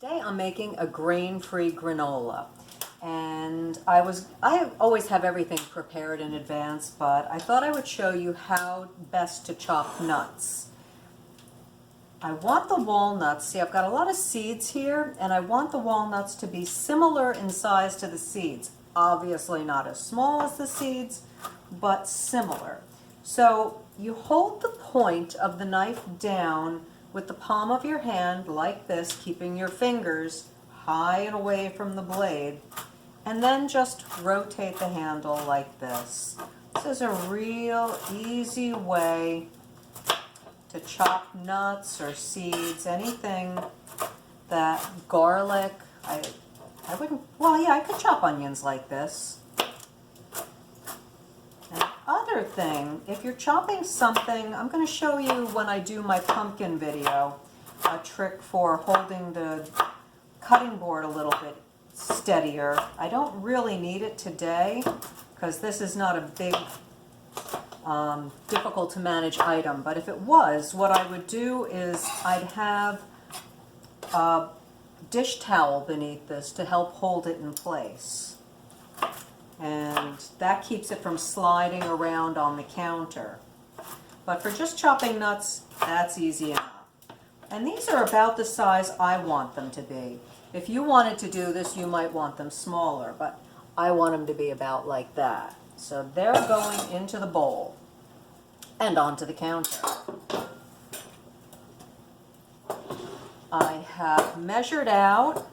Today I'm making a grain-free granola, and I always have everything prepared in advance, but I thought I would show you how best to chop nuts. I want the walnuts, see, I've got a lot of seeds here, and I want the walnuts to be similar in size to the seeds. Obviously not as small as the seeds, but similar. So you hold the point of the knife down with the palm of your hand like this, keeping your fingers high and away from the blade, and then just rotate the handle like this. This is a real easy way to chop nuts or seeds, anything that garlic. I wouldn't, well, yeah, I could chop onions like this. And other thing, if you're chopping something, I'm going to show you when I do my pumpkin video, a trick for holding the cutting board a little bit steadier. I don't really need it today because this is not a big difficult to manage item, but if it was, what I would do is I'd have a dish towel beneath this to help hold it in place, and that keeps it from sliding around on the counter. But for just chopping nuts, that's easy enough. And these are about the size I want them to be. If you wanted to do this, you might want them smaller, but I want them to be about like that. So they're going into the bowl and onto the counter. I have measured out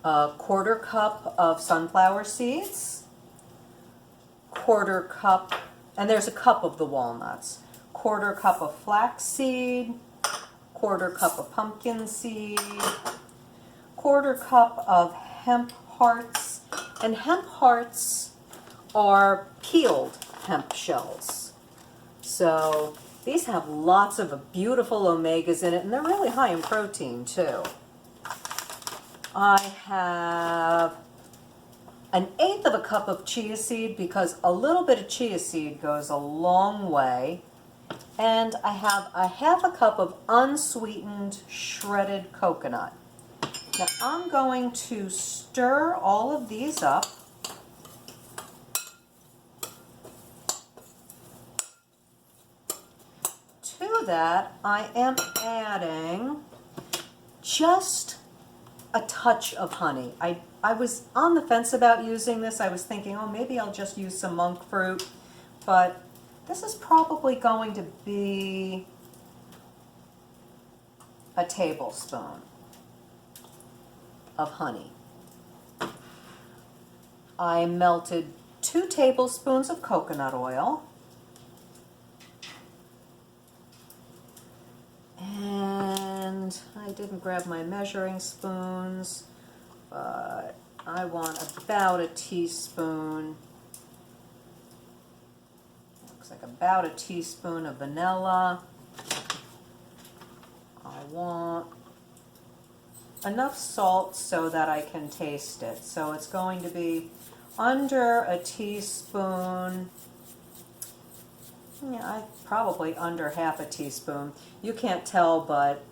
a 1/4 cup of sunflower seeds, 1/4 cup, and there's a cup of the walnuts, 1/4 cup of flaxseed, 1/4 cup of pumpkin seed, 1/4 cup of hemp hearts, and hemp hearts are peeled hemp shells. So these have lots of beautiful omegas in it, and they're really high in protein too. I have 1/8 of a cup of chia seed because a little bit of chia seed goes a long way. And I have a 1/2 cup of unsweetened shredded coconut. Now I'm going to stir all of these up. To that, I am adding just a touch of honey. I was on the fence about using this. I was thinking, oh, maybe I'll just use some monk fruit, but this is probably going to be a tablespoon of honey. I melted 2 tablespoons of coconut oil. And I didn't grab my measuring spoons, but I want about a teaspoon. Looks like about a teaspoon of vanilla. I want enough salt so that I can taste it. So it's going to be under a teaspoon. Yeah, probably under 1/2 teaspoon. You can't tell, but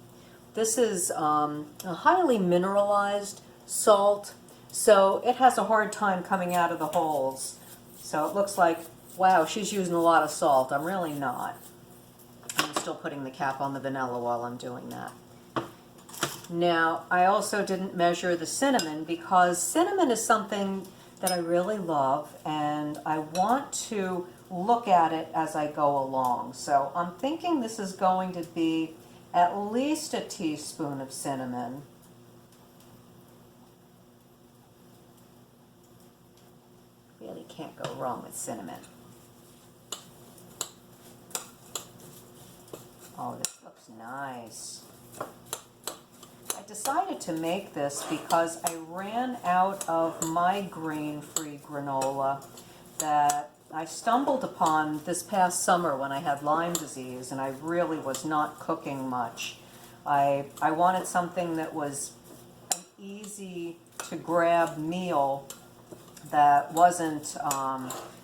this is a highly mineralized salt, so it has a hard time coming out of the holes. So it looks like, wow, she's using a lot of salt. I'm really not. I'm still putting the cap on the vanilla while I'm doing that. Now, I also didn't measure the cinnamon because cinnamon is something that I really love, and I want to look at it as I go along. So I'm thinking this is going to be at least a teaspoon of cinnamon. Really can't go wrong with cinnamon. Oh, this looks nice. I decided to make this because I ran out of my grain-free granola that I stumbled upon this past summer when I had Lyme disease and I really was not cooking much. I wanted something that was an easy to grab meal that wasn't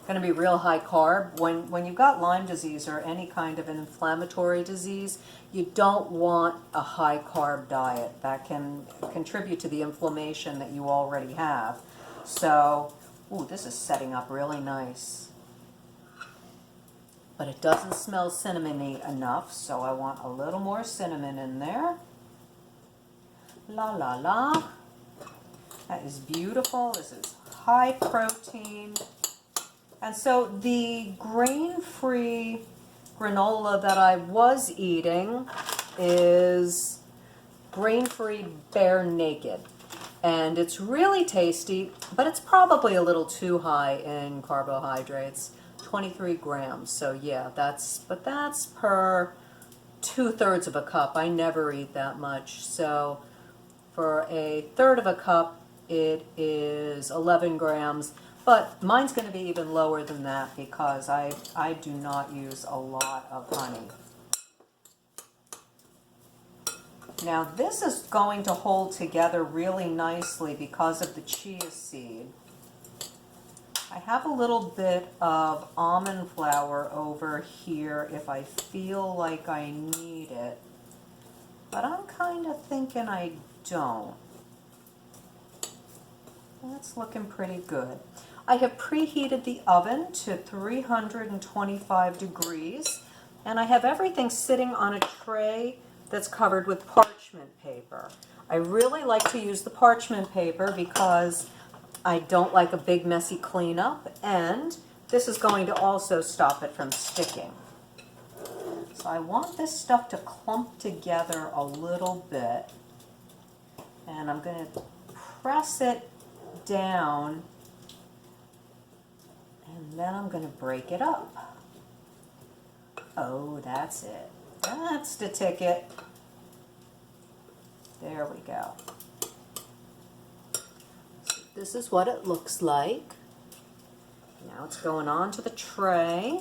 going to be real high carb. When you've got Lyme disease or any kind of an inflammatory disease, you don't want a high carb diet. That can contribute to the inflammation that you already have. So, ooh, this is setting up really nice. But it doesn't smell cinnamony enough, so I want a little more cinnamon in there. La la la. That is beautiful. This is high protein. And so the grain-free granola that I was eating is grain-free bare naked. And it's really tasty, but it's probably a little too high in carbohydrates. 23 grams. So yeah, that's per 2/3 of a cup. I never eat that much. So for a third of a cup, it is 11 grams. But mine's going to be even lower than that because I do not use a lot of honey. Now this is going to hold together really nicely because of the chia seed. I have a little bit of almond flour over here if I feel like I need it, but I'm kind of thinking I don't. That's looking pretty good. I have preheated the oven to 325 degrees, and I have everything sitting on a tray that's covered with parchment paper. I really like to use the parchment paper because I don't like a big messy cleanup, and this is going to also stop it from sticking. So I want this stuff to clump together a little bit, and I'm going to press it down, and then I'm going to break it up. Oh, that's it. That's the ticket. There we go. This is what it looks like. Now it's going on to the tray.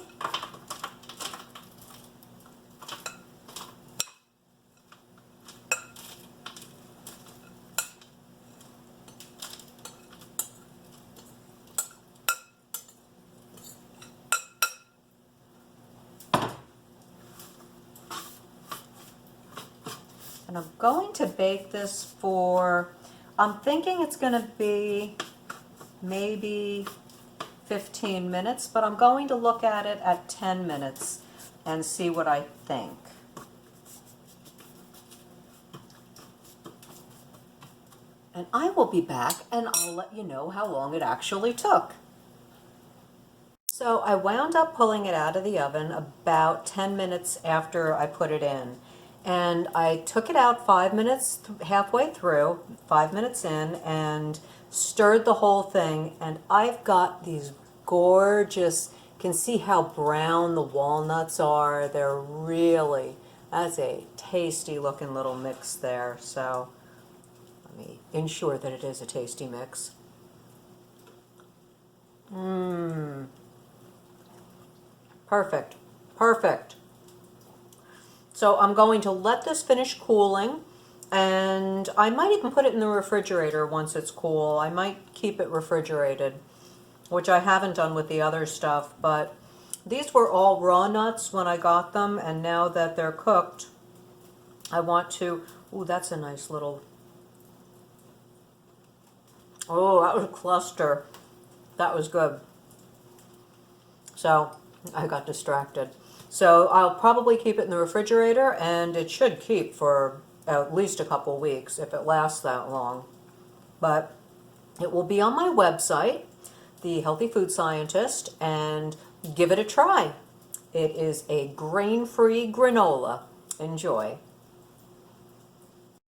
And I'm going to bake this for, I'm thinking it's going to be maybe 15 minutes, but I'm going to look at it at 10 minutes and see what I think. And I will be back and I'll let you know how long it actually took. So I wound up pulling it out of the oven about 10 minutes after I put it in. And I took it out 5 minutes, halfway through, 5 minutes in, and stirred the whole thing. And I've got these gorgeous, you can see how brown the walnuts are. They're really, that's a tasty looking little mix there. So let me ensure that it is a tasty mix. Perfect, perfect. So I'm going to let this finish cooling, and I might even put it in the refrigerator once it's cool. I might keep it refrigerated, which I haven't done with the other stuff, but these were all raw nuts when I got them, and now that they're cooked, I want to, ooh, that's a nice little, oh, that was a cluster. That was good. So I got distracted. So I'll probably keep it in the refrigerator, and it should keep for at least a couple weeks if it lasts that long. But it will be on my website, The Healthy Food Scientist, and give it a try. It is a grain-free granola. Enjoy.